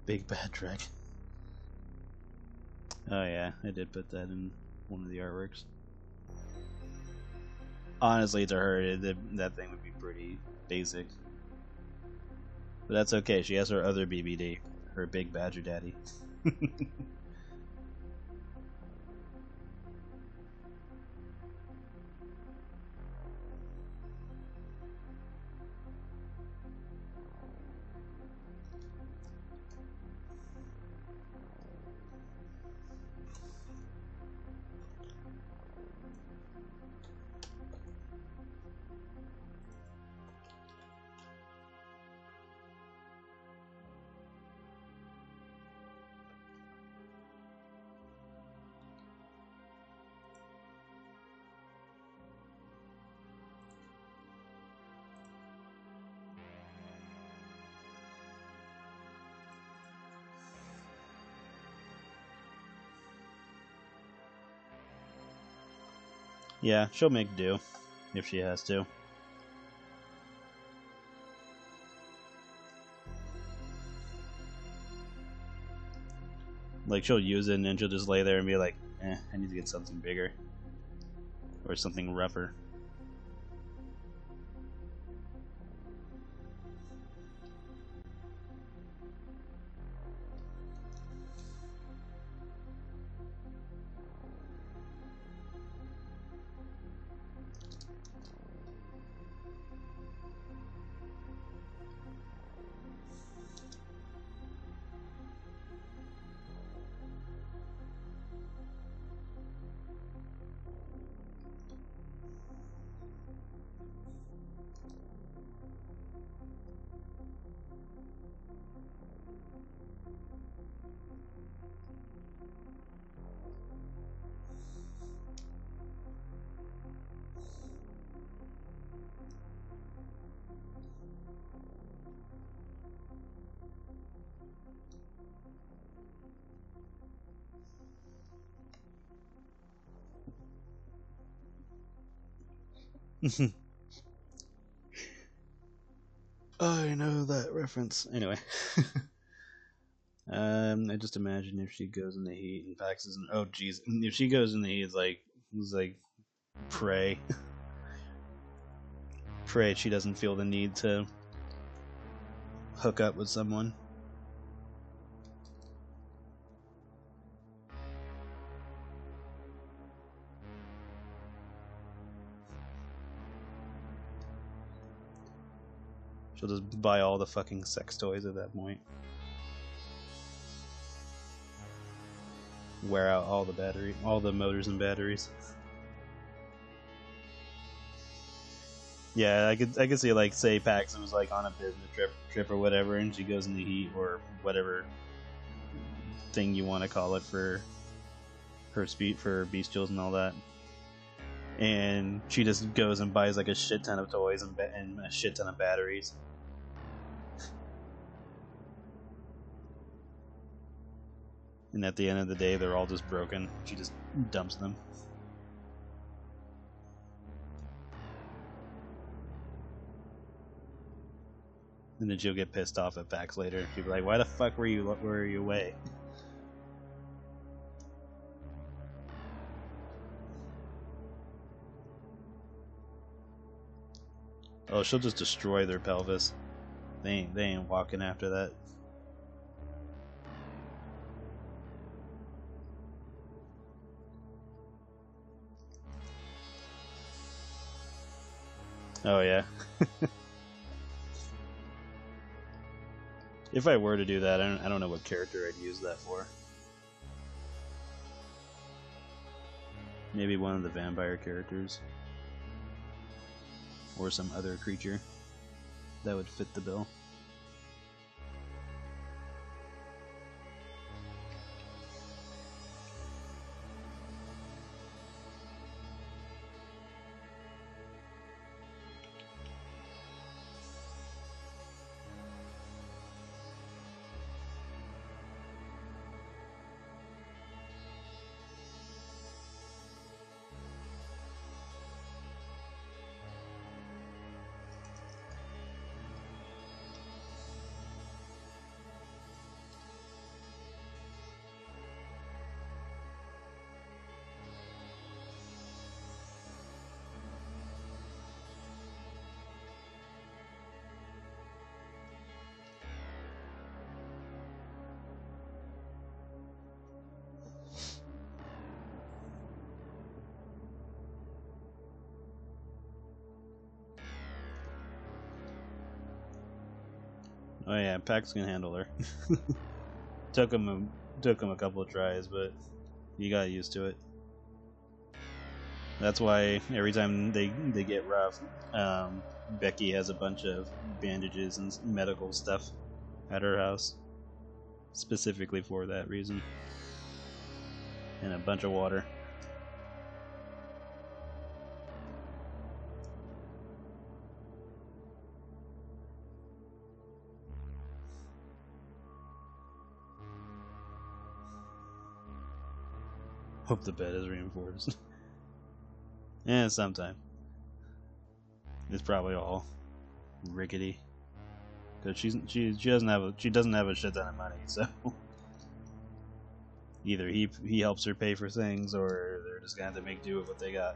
Big bad dragon. Oh yeah, I did put that in one of the artworks. Honestly, to her, that thing would be pretty basic. But that's okay, she has her other BBD, her big badger daddy. Yeah, she'll make do if she has to. Like, she'll use it and then she'll just lay there and be like, I need to get something bigger. Or something rougher. I know that reference. Anyway. I just imagine if she goes in the heat and Pax isn't. Oh, jeez. If she goes in the heat, it's like pray. Pray she doesn't feel the need to hook up with someone. She'll just buy all the fucking sex toys at that point. Wear out all the motors and batteries. Yeah, I could see, like, say Paxton was like on a business trip or whatever, and she goes in the heat or whatever thing you want to call it for her speed for bestials and all that, and she just goes and buys like a shit ton of toys and a shit ton of batteries. And at the end of the day, they're all just broken. She just dumps them. And then she'll get pissed off at Pax later. She'll be like, "Why the fuck were you away?" Oh, she'll just destroy their pelvis. They ain't walking after that. Oh yeah. If I were to do that, I don't know what character I'd use that for. Maybe one of the vampire characters. Or some other creature that would fit the bill. Oh yeah, Pax can handle her. took him a couple of tries, but you got used to it. That's why every time they get rough, Becky has a bunch of bandages and medical stuff at her house, specifically for that reason, and a bunch of water. Hope the bed is reinforced. Yeah, sometime. It's probably all rickety because she doesn't have a shit ton of money, so either he helps her pay for things, or they're just gonna have to make do with what they got.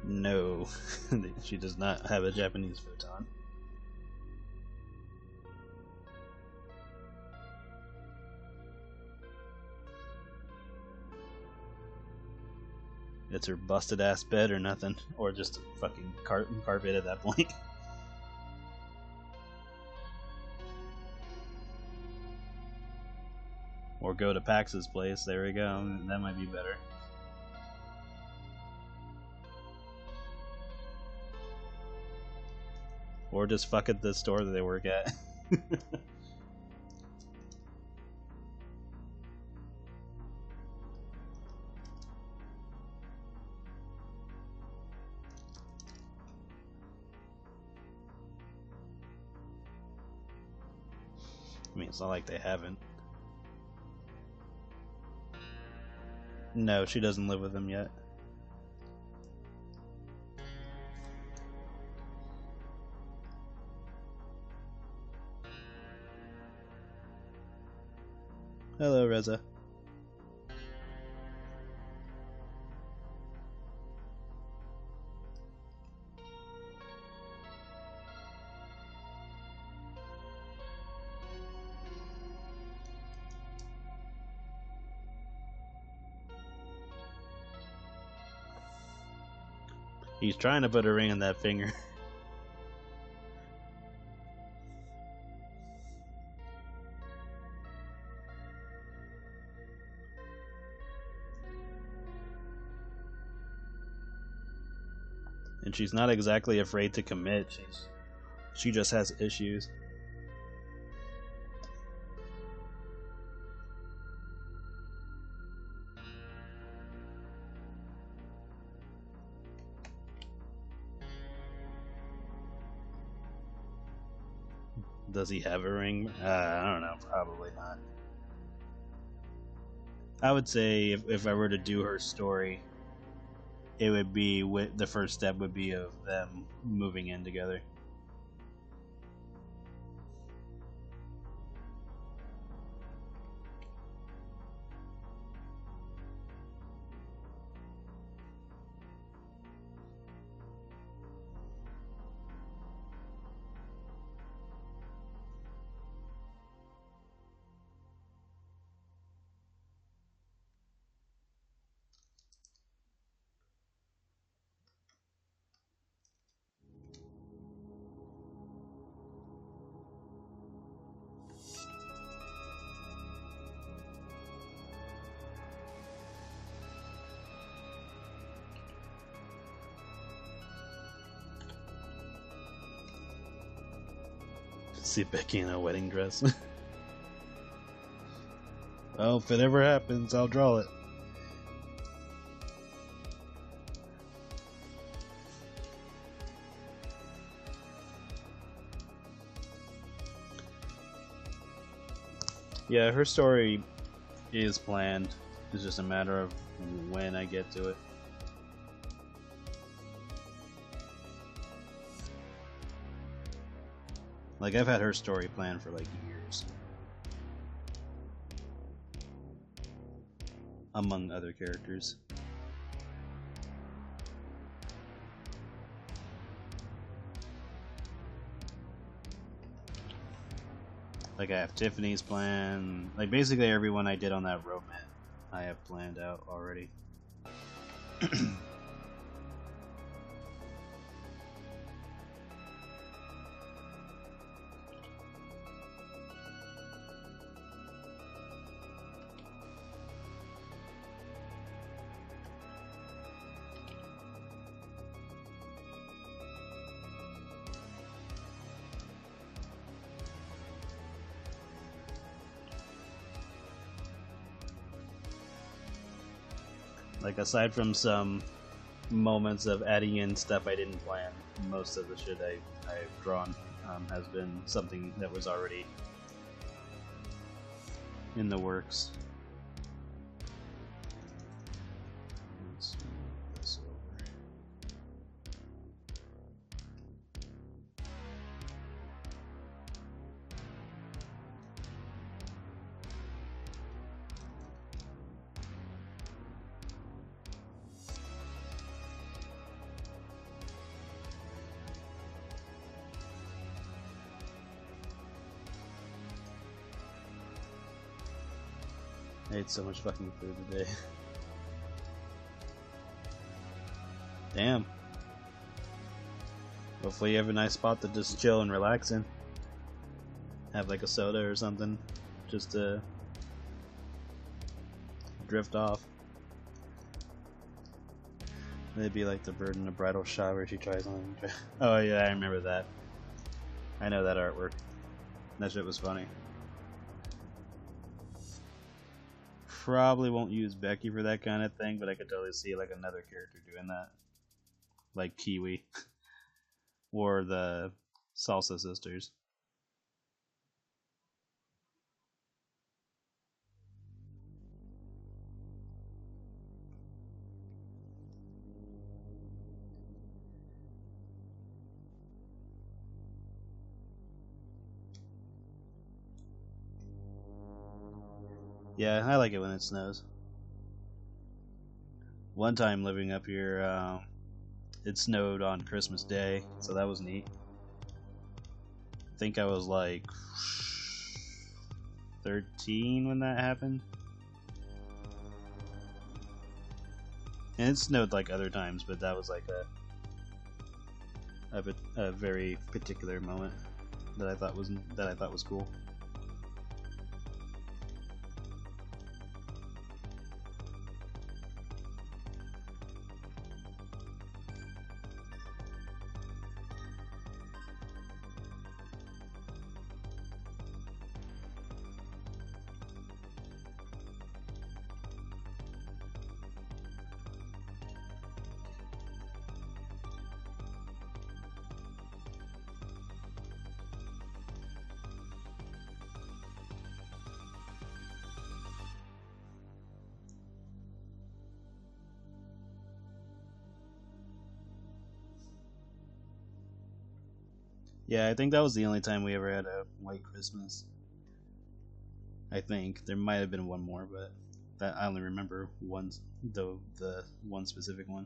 No, she does not have a Japanese futon. It's her busted ass bed or nothing, or just a fucking carpet at that point. Or go to Pax's place. There we go. That might be better. Or just fuck at the store that they work at. mean, it's not like they haven't. No, she doesn't live with him yet. Hello, Reza. He's trying to put a ring on that finger. And she's not exactly afraid to commit. She just has issues. Does he have a ring? I don't know. Probably not. I would say if I were to do her story, it would be the first step would be of them moving in together. See Becky in a wedding dress. Well, if it ever happens, I'll draw it. Yeah, her story is planned. It's just a matter of when I get to it. Like, I've had her story planned for like years. Among other characters. Like, I have Tiffany's plan. Like, basically everyone I did on that romance I have planned out already. Like, aside from some moments of adding in stuff I didn't plan, most of the shit I've drawn has been something that was already in the works. Let's move this over. I ate so much fucking food today. Damn. Hopefully you have a nice spot to just chill and relax in. Have like a soda or something, just to drift off. Maybe like the bird in the bridal shower she tries on. Oh yeah, I remember that. I know that artwork. That shit was funny. Probably won't use Becky for that kind of thing, but I could totally see like another character doing that. Like Kiwi. Or the Salsa Sisters. Yeah, I like it when it snows. One time living up here, it snowed on Christmas Day, so that was neat. I think I was like 13 when that happened. And it snowed like other times, but that was like a very particular moment that I thought was cool. Yeah, I think that was the only time we ever had a white Christmas. I think there might have been one more, but that I only remember one, the one specific one.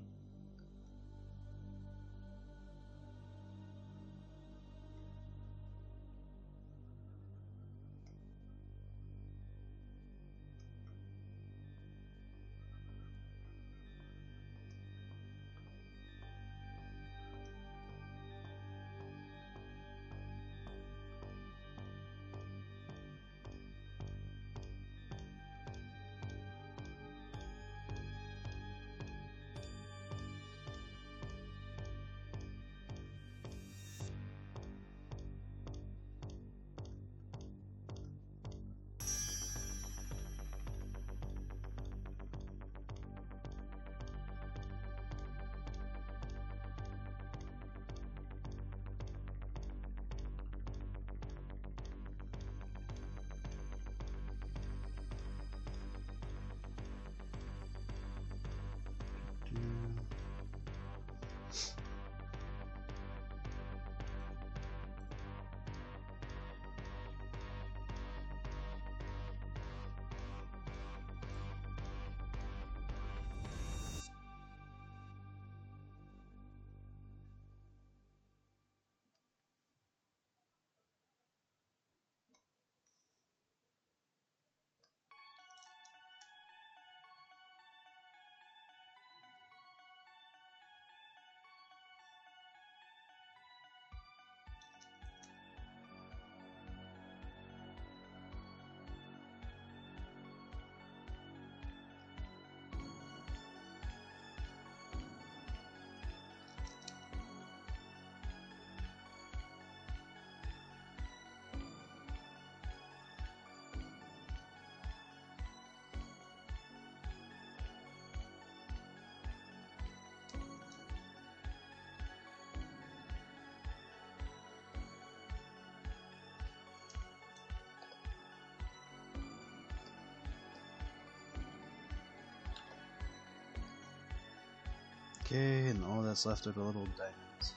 Okay, and all that's left are the little diamonds.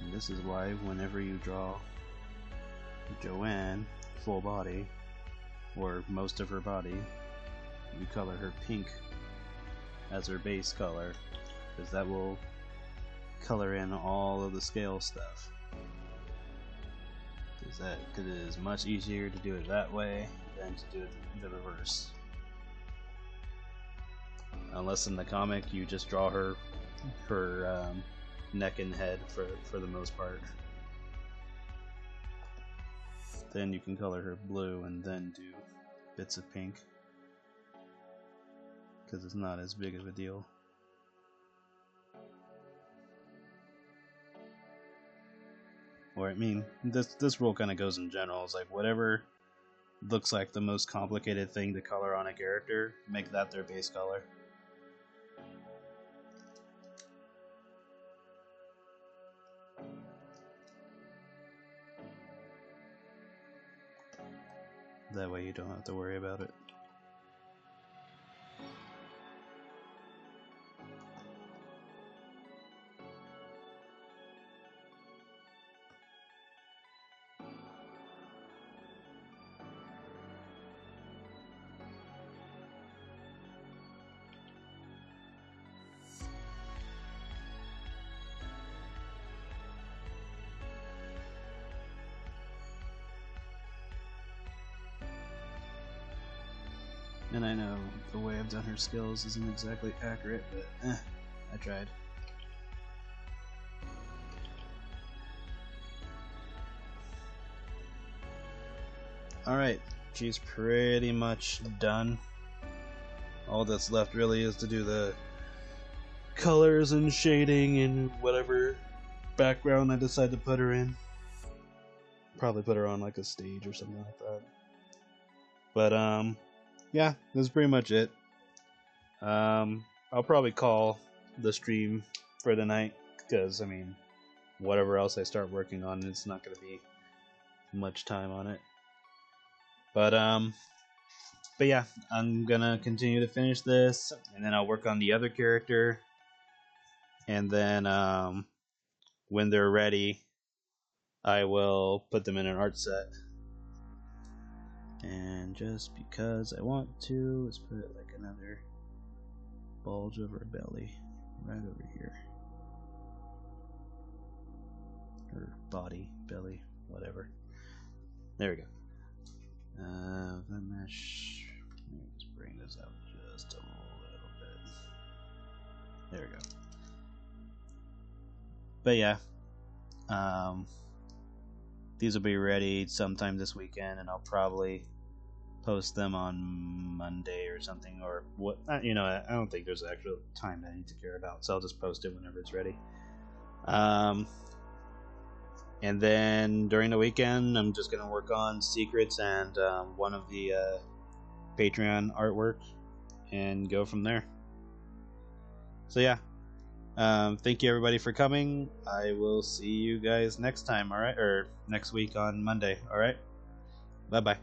And this is why whenever you draw Joanne full body, or most of her body, you color her pink as her base color, because that will color in all of the scale stuff. Because it is much easier to do it that way than to do it the reverse. Unless in the comic you just draw her neck and head for the most part. Then you can color her blue and then do bits of pink, because it's not as big of a deal. Or I mean, this rule kind of goes in general. It's like whatever looks like the most complicated thing to color on a character, make that their base color. That way you don't have to worry about it. And I know the way I've done her skills isn't exactly accurate, but I tried. Alright, she's pretty much done. All that's left really is to do the colors and shading and whatever background I decide to put her in. Probably put her on like a stage or something like that. But yeah, that's pretty much it. I'll probably call the stream for the night, because I mean, whatever else I start working on, it's not going to be much time on it. But yeah, I'm gonna continue to finish this, and then I'll work on the other character, and then when they're ready, I will put them in an art set. And just because I want to, let's put it like another bulge of her belly right over here. Her body, belly, whatever. There we go. The mesh. Let's bring this out just a little bit. There we go. But yeah, these will be ready sometime this weekend, and I'll probably post them on Monday or something, or what, you know, I don't think there's actual time that I need to care about, so I'll just post it whenever it's ready. And then during the weekend, I'm just gonna work on secrets and one of the Patreon artwork, and go from there. So yeah, thank you everybody for coming. I will see you guys next time, alright? Or next week on Monday, alright? Bye bye.